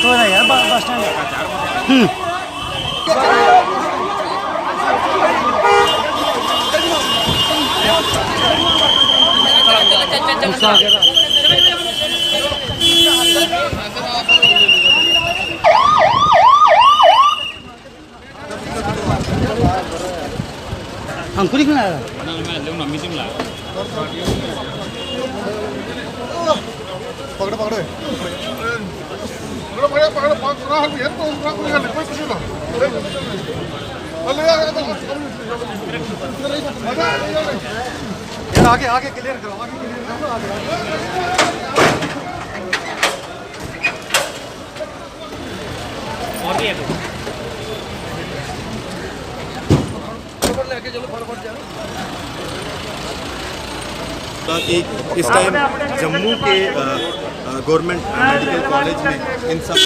Store है यार bus stand. हमको नहीं खिलाया पकड़ो पकड़ो पकड़ो पकड़ो पकड़ो ये तो कोई कुछ ना यार आगे आगे क्लियर करो आगे क्लियर करो आगे और भी है लेके चलो फटाफट जाओ। कि इस टाइम जम्मू के गवर्नमेंट मेडिकल कॉलेज में इन सब